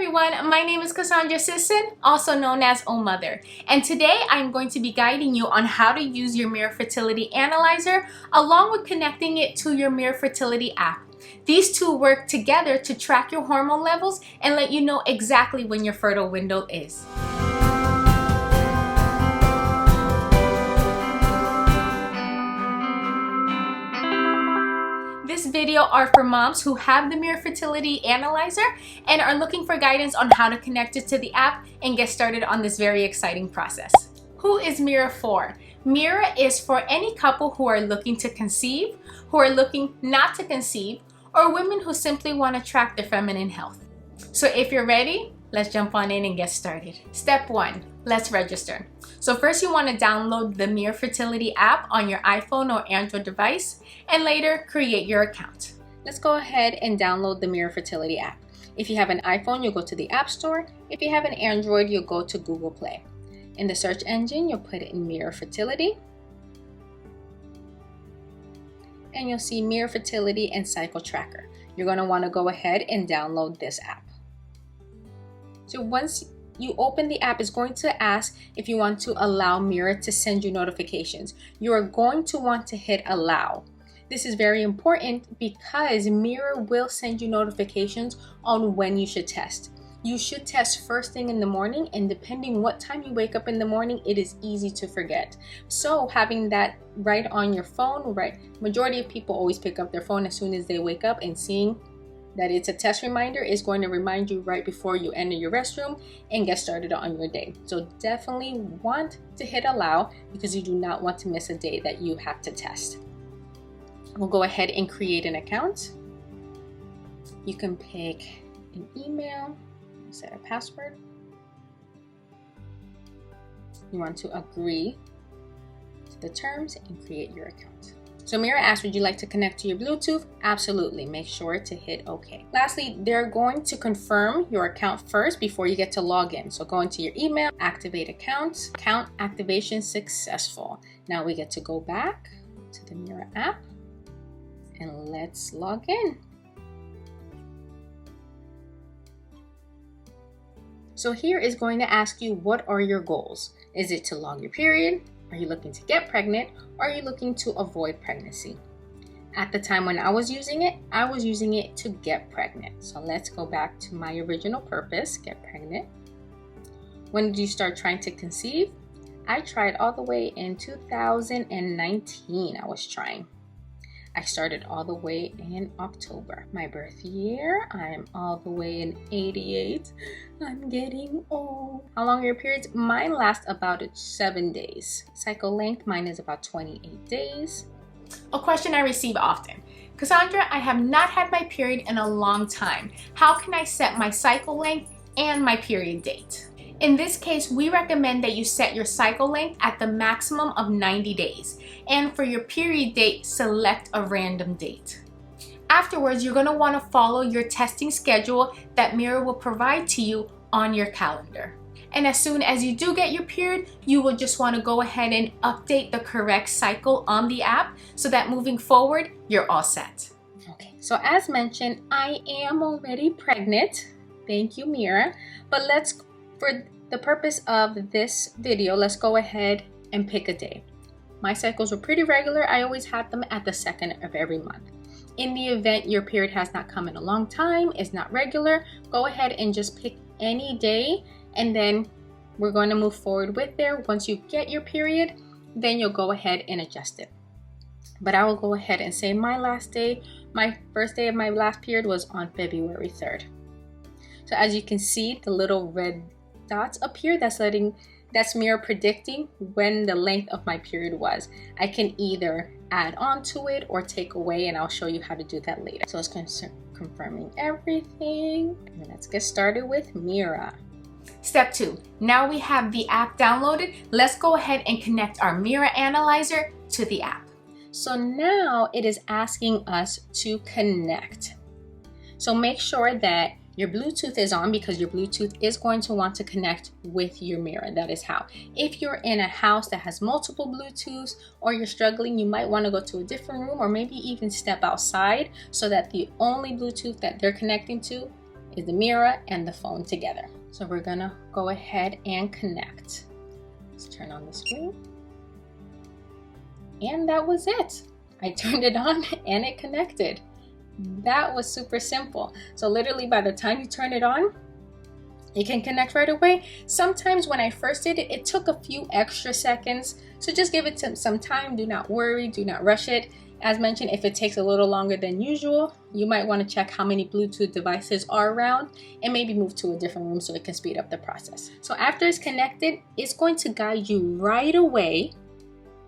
everyone, my name is Kasandra Sison, also known as O Mother, and today I'm going to be guiding you on how to use your Mira Fertility Analyzer along with connecting it to your Mira Fertility app. These two work together to track your hormone levels and let you know exactly when your fertile window is. This video are for moms who have the Mira Fertility Analyzer and are looking for guidance on how to connect it to the app and get started on this very exciting process. Who is Mira for? Mira is for any couple who are looking to conceive, who are looking not to conceive, or women who simply want to track their feminine health. So if you're ready, let's jump on in and get started. Step 1, let's register. So first you want to download the Mira Fertility app on your iPhone or Android device and later create your account. Let's go ahead and download the Mira Fertility app. If you have an iPhone, you'll go to the App Store. If you have an Android, you'll go to Google Play. In the search engine, you'll put in Mira Fertility. And you'll see Mira Fertility and Cycle Tracker. You're going to want to go ahead and download this app. So once you open the app, it's going to ask if you want to allow Mira to send you notifications. You are going to want to hit allow. This is very important because Mira will send you notifications on when you should test. You should test first thing in the morning, and depending what time you wake up in the morning, it is easy to forget. So having that right on your phone, right? Majority of people always pick up their phone as soon as they wake up, and seeing that it's a test reminder is going to remind you right before you enter your restroom and get started on your day. So definitely want to hit allow because you do not want to miss a day that you have to test. We'll go ahead and create an account. You can pick an email, set a password. You want to agree to the terms and create your account. So Mira asks, would you like to connect to your Bluetooth? Absolutely. Make sure to hit OK. Lastly, they're going to confirm your account first before you get to log in. So go into your email, activate account activation successful. Now we get to go back to the Mira app and let's log in. So here is going to ask you, what are your goals? Is it to log your period? Are you looking to get pregnant, or are you looking to avoid pregnancy? At the time when I was using it to get pregnant. So let's go back to my original purpose, get pregnant. When did you start trying to conceive? I tried all the way in 2019. I started all the way in October. My birth year, I am all the way in 88. I'm getting old. How long are your periods? Mine last about 7 days. Cycle length, mine is about 28 days. A question I receive often. Kasandra, I have not had my period in a long time. How can I set my cycle length and my period date? In this case, we recommend that you set your cycle length at the maximum of 90 days. And for your period date, select a random date. Afterwards, you're going to want to follow your testing schedule that Mira will provide to you on your calendar. And as soon as you do get your period, you will just want to go ahead and update the correct cycle on the app so that moving forward, you're all set. Okay, so as mentioned, I am already pregnant. Thank you, Mira. But for the purpose of this video, let's go ahead and pick a day. My cycles were pretty regular. I always had them at the 2nd of every month. In the event your period has not come in a long time, is not regular, go ahead and just pick any day, and then we're going to move forward with there. Once you get your period, then you'll go ahead and adjust it. But I will go ahead and say my first day of my last period was on February 3rd. So as you can see, the little red dots up here, that's Mira predicting when the length of my period was. I can either add on to it or take away, and I'll show you how to do that later. So it's confirming everything, and let's get started with Mira. Step 2, now we have the app downloaded. Let's go ahead and connect our Mira Analyzer to the app. So now it is asking us to connect. So make sure that your Bluetooth is on because your Bluetooth is going to want to connect with your Mira. That is how. If you're in a house that has multiple Bluetooths or you're struggling, you might want to go to a different room or maybe even step outside so that the only Bluetooth that they're connecting to is the Mira and the phone together. So we're gonna go ahead and connect. Let's turn on the screen. And that was it. I turned it on and it connected. That was super simple. So literally by the time you turn it on, it can connect right away. Sometimes when I first did it, it took a few extra seconds. So just give it some time. Do not worry, do not rush it. As mentioned, if it takes a little longer than usual, you might want to check how many Bluetooth devices are around and maybe move to a different room so it can speed up the process. So after it's connected, it's going to guide you right away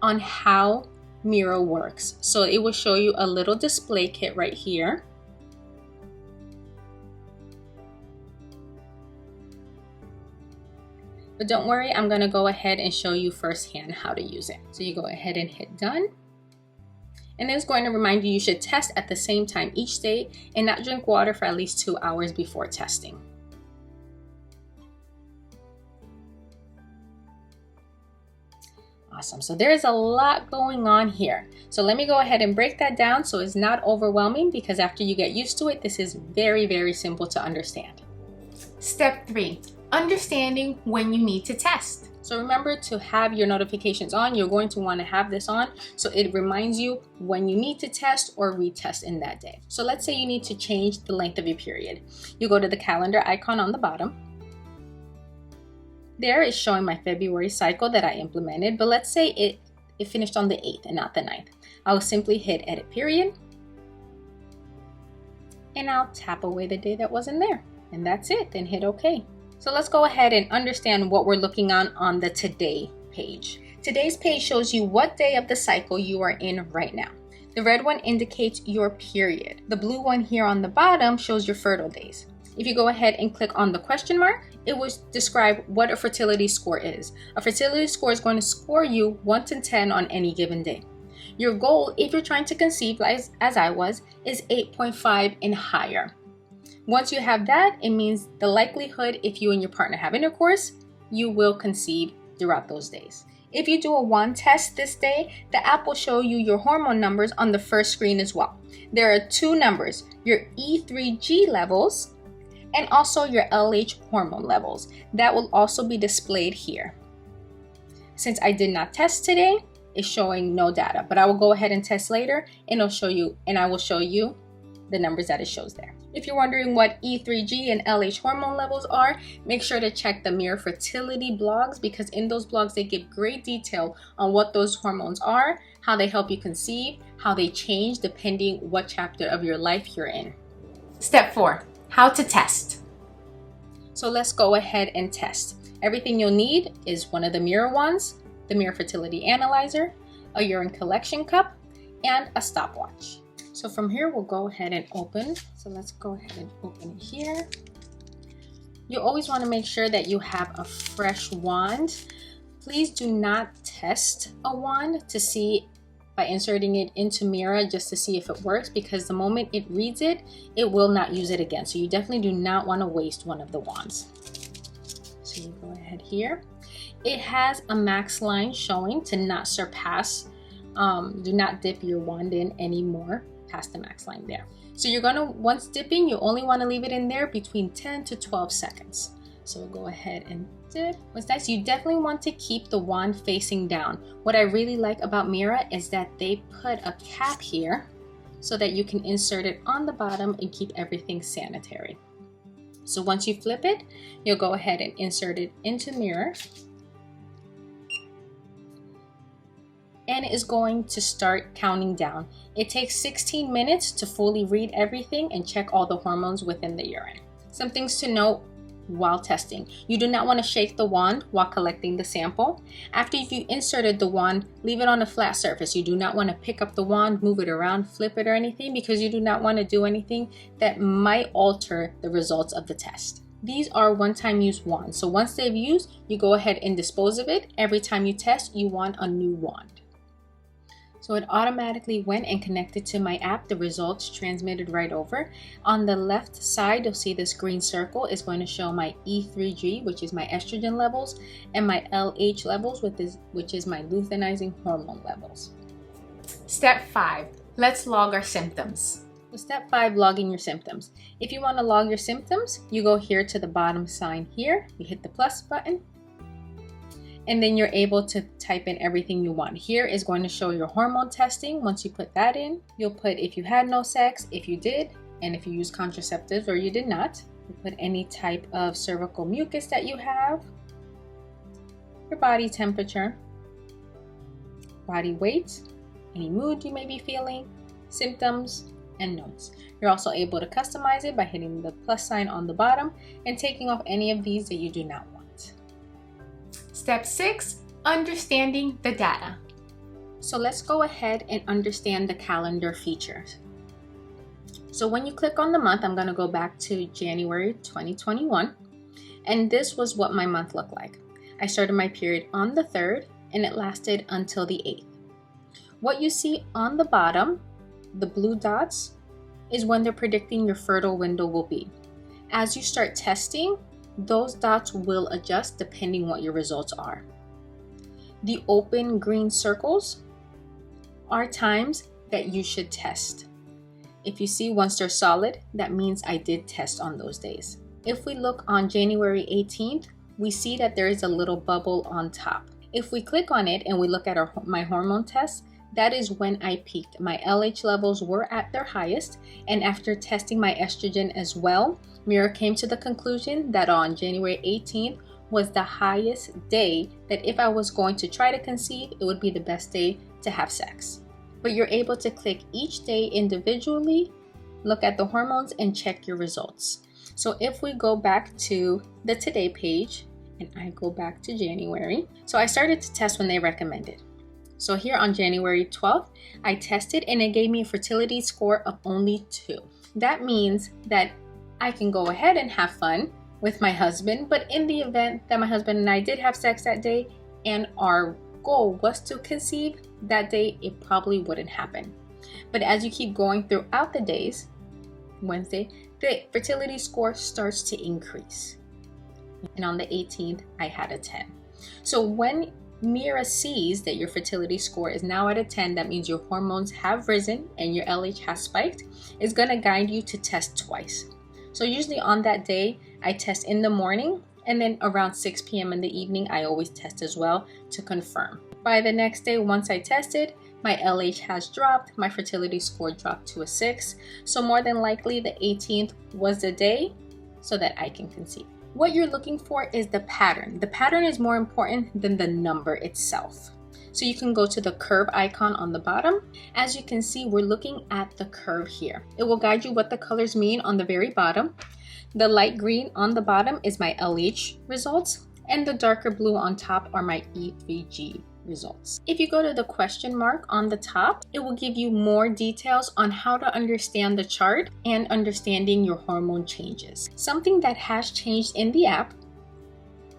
on how Mira works. So it will show you a little display kit right here. But don't worry, I'm gonna go ahead and show you firsthand how to use it. So you go ahead and hit done. And it's going to remind you should test at the same time each day and not drink water for at least 2 hours before testing. Awesome, so there's a lot going on here. So let me go ahead and break that down so it's not overwhelming, because after you get used to it, this is very, very simple to understand. Step 3, understanding when you need to test. So remember to have your notifications on. You're going to want to have this on so it reminds you when you need to test or retest in that day. So let's say you need to change the length of your period. You go to the calendar icon on the bottom. There is showing my February cycle that I implemented, but let's say it finished on the 8th and not the 9th. I'll simply hit edit period and I'll tap away the day that wasn't there. And that's it, then hit OK. So let's go ahead and understand what we're looking on the today page. Today's page shows you what day of the cycle you are in right now. The red one indicates your period. The blue one here on the bottom shows your fertile days. If you go ahead and click on the question mark, it will describe what a fertility score is. A fertility score is going to score you 1 to 10 on any given day. Your goal, if you're trying to conceive, as I was, is 8.5 and higher. Once you have that, it means the likelihood if you and your partner have intercourse, you will conceive throughout those days. If you do a wand test this day, the app will show you your hormone numbers on the first screen as well. There are 2 numbers, your E3G levels and also your LH hormone levels. That will also be displayed here. Since I did not test today, it's showing no data, but I will go ahead and test later and I will show you the numbers that it shows there. If you're wondering what E3G and LH hormone levels are, make sure to check the Mira Fertility blogs, because in those blogs they give great detail on what those hormones are, how they help you conceive, how they change depending what chapter of your life you're in. Step 4, how to test. So let's go ahead and test. Everything you'll need is one of the Mira wands, the Mira Fertility Analyzer, a urine collection cup, and a stopwatch. So from here, we'll go ahead and open. So let's go ahead and open it here. You always want to make sure that you have a fresh wand. Please do not test a wand to see by inserting it into Mira just to see if it works, because the moment it reads it, it will not use it again. So you definitely do not want to waste one of the wands. So you go ahead here. It has a max line showing to not surpass. Do not dip your wand in anymore past the max line there. So you're gonna, once dipping, you only want to leave it in there between 10 to 12 seconds. So we'll go ahead and dip. What's nice, you definitely want to keep the wand facing down. What I really like about Mira is that they put a cap here so that you can insert it on the bottom and keep everything sanitary. So once you flip it, you'll go ahead and insert it into Mira. And it is going to start counting down. It takes 16 minutes to fully read everything and check all the hormones within the urine. Some things to note while testing. You do not want to shake the wand while collecting the sample. After you inserted the wand, leave it on a flat surface. You do not want to pick up the wand, move it around, flip it or anything, because you do not want to do anything that might alter the results of the test. These are one-time use wands. So once they've used, you go ahead and dispose of it. Every time you test, you want a new wand. So it automatically went and connected to my app. The results transmitted right over. On the left side, you'll see this green circle is going to show my E3G, which is my estrogen levels, and my LH levels, which is my luteinizing hormone levels. Step 5, let's log our symptoms. So step 5, logging your symptoms. If you want to log your symptoms, you go here to the bottom sign here, you hit the plus button, and then you're able to type in everything you want. Here is going to show your hormone testing. Once you put that in, you'll put if you had no sex, if you did, and if you use contraceptives or you did not. You put any type of cervical mucus that you have, your body temperature, body weight, any mood you may be feeling, symptoms, and notes. You're also able to customize it by hitting the plus sign on the bottom and taking off any of these that you do not want. Step 6, understanding the data. So let's go ahead and understand the calendar features. So when you click on the month, I'm going to go back to January 2021, and this was what my month looked like. I started my period on the 3rd and it lasted until the 8th. What you see on the bottom, the blue dots, is when they're predicting your fertile window will be. As you start testing, those dots will adjust depending what your results are. The open green circles are times that you should test. If you see once they're solid, that means I did test on those days. If we look on January 18th, we see that there is a little bubble on top. If we click on it and we look at my hormone test, that is when I peaked. My LH levels were at their highest, and after testing my estrogen as well, Mira came to the conclusion that on January 18th was the highest day that if I was going to try to conceive, it would be the best day to have sex. But you're able to click each day individually, look at the hormones, and check your results. So if we go back to the Today page, and I go back to January, so I started to test when they recommended. So here on January 12th, I tested and it gave me a fertility score of only 2. That means that I can go ahead and have fun with my husband, but in the event that my husband and I did have sex that day and our goal was to conceive that day, it probably wouldn't happen. But as you keep going throughout the days, Wednesday, the fertility score starts to increase. And on the 18th, I had a 10. So when Mira sees that your fertility score is now at a 10, that means your hormones have risen and your LH has spiked. It's going to guide you to test twice. So usually on that day, I test in the morning, and then around 6 p.m. in the evening, I always test as well to confirm. By the next day, once I tested, my LH has dropped, my fertility score dropped to a 6. So more than likely the 18th was the day so that I can conceive. What you're looking for is the pattern. The pattern is more important than the number itself. So you can go to the curve icon on the bottom. As you can see, we're looking at the curve here. It will guide you what the colors mean on the very bottom. The light green on the bottom is my LH results, and the darker blue on top are my EVG results. If you go to the question mark on the top, it will give you more details on how to understand the chart and understanding your hormone changes. Something that has changed in the app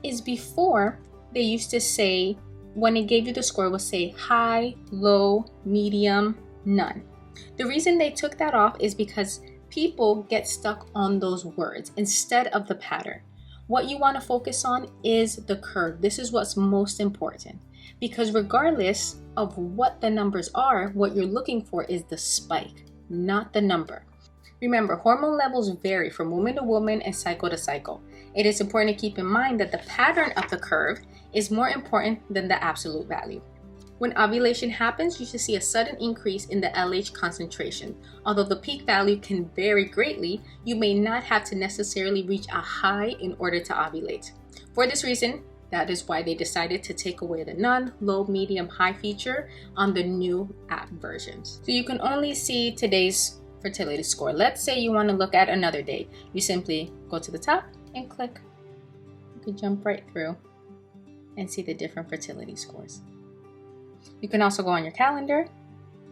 is before they used to say, when it gave you the score, it would say high, low, medium, none. The reason they took that off is because people get stuck on those words instead of the pattern. What you want to focus on is the curve. This is what's most important, because regardless of what the numbers are, what you're looking for is the spike, not the number. Remember, hormone levels vary from woman to woman and cycle to cycle. It is important to keep in mind that the pattern of the curve is more important than the absolute value. When ovulation happens, you should see a sudden increase in the LH concentration. Although the peak value can vary greatly, you may not have to necessarily reach a high in order to ovulate. For this reason, that is why they decided to take away the none, low, medium, high feature on the new app versions. So you can only see today's fertility score. Let's say you want to look at another day. You simply go to the top and click. You can jump right through and see the different fertility scores. You can also go on your calendar,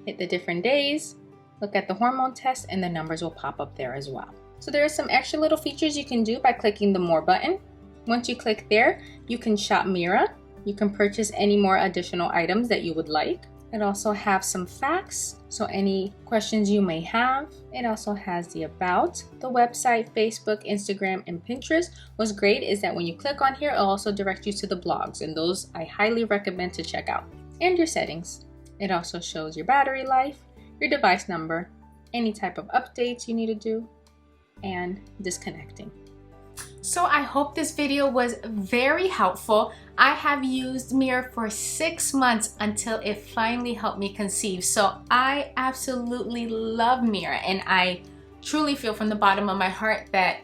hit the different days, look at the hormone test, and the numbers will pop up there as well. So there are some extra little features you can do by clicking the More button. Once you click there, you can shop Mira. You can purchase any more additional items that you would like. It also has some facts, so any questions you may have. It also has the About, the website, Facebook, Instagram, and Pinterest. What's great is that when you click on here, it'll also direct you to the blogs, and those I highly recommend to check out. And your settings. It also shows your battery life, your device number, any type of updates you need to do, and disconnecting. So I hope this video was very helpful. I have used Mira for 6 months until it finally helped me conceive. So I absolutely love Mira, and I truly feel from the bottom of my heart that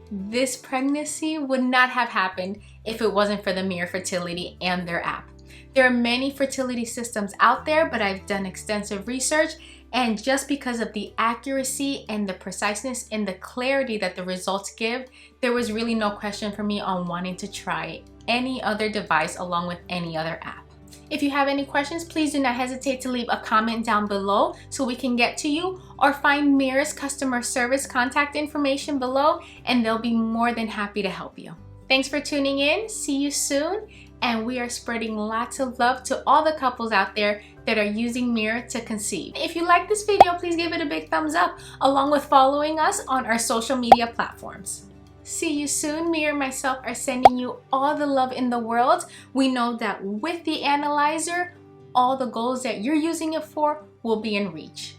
this pregnancy would not have happened if it wasn't for the Mira Fertility and their app. There are many fertility systems out there, but I've done extensive research, and just because of the accuracy and the preciseness and the clarity that the results give, there was really no question for me on wanting to try any other device along with any other app. If you have any questions, please do not hesitate to leave a comment down below so we can get to you, or find Mira's customer service contact information below and they'll be more than happy to help you. Thanks for tuning in. See you soon. And we are spreading lots of love to all the couples out there that are using Mira to conceive. If you like this video, please give it a big thumbs up, along with following us on our social media platforms. See you soon. Mira and myself are sending you all the love in the world. We know that with the analyzer, all the goals that you're using it for will be in reach.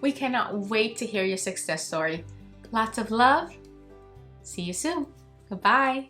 We cannot wait to hear your success story. Lots of love. See you soon. Goodbye.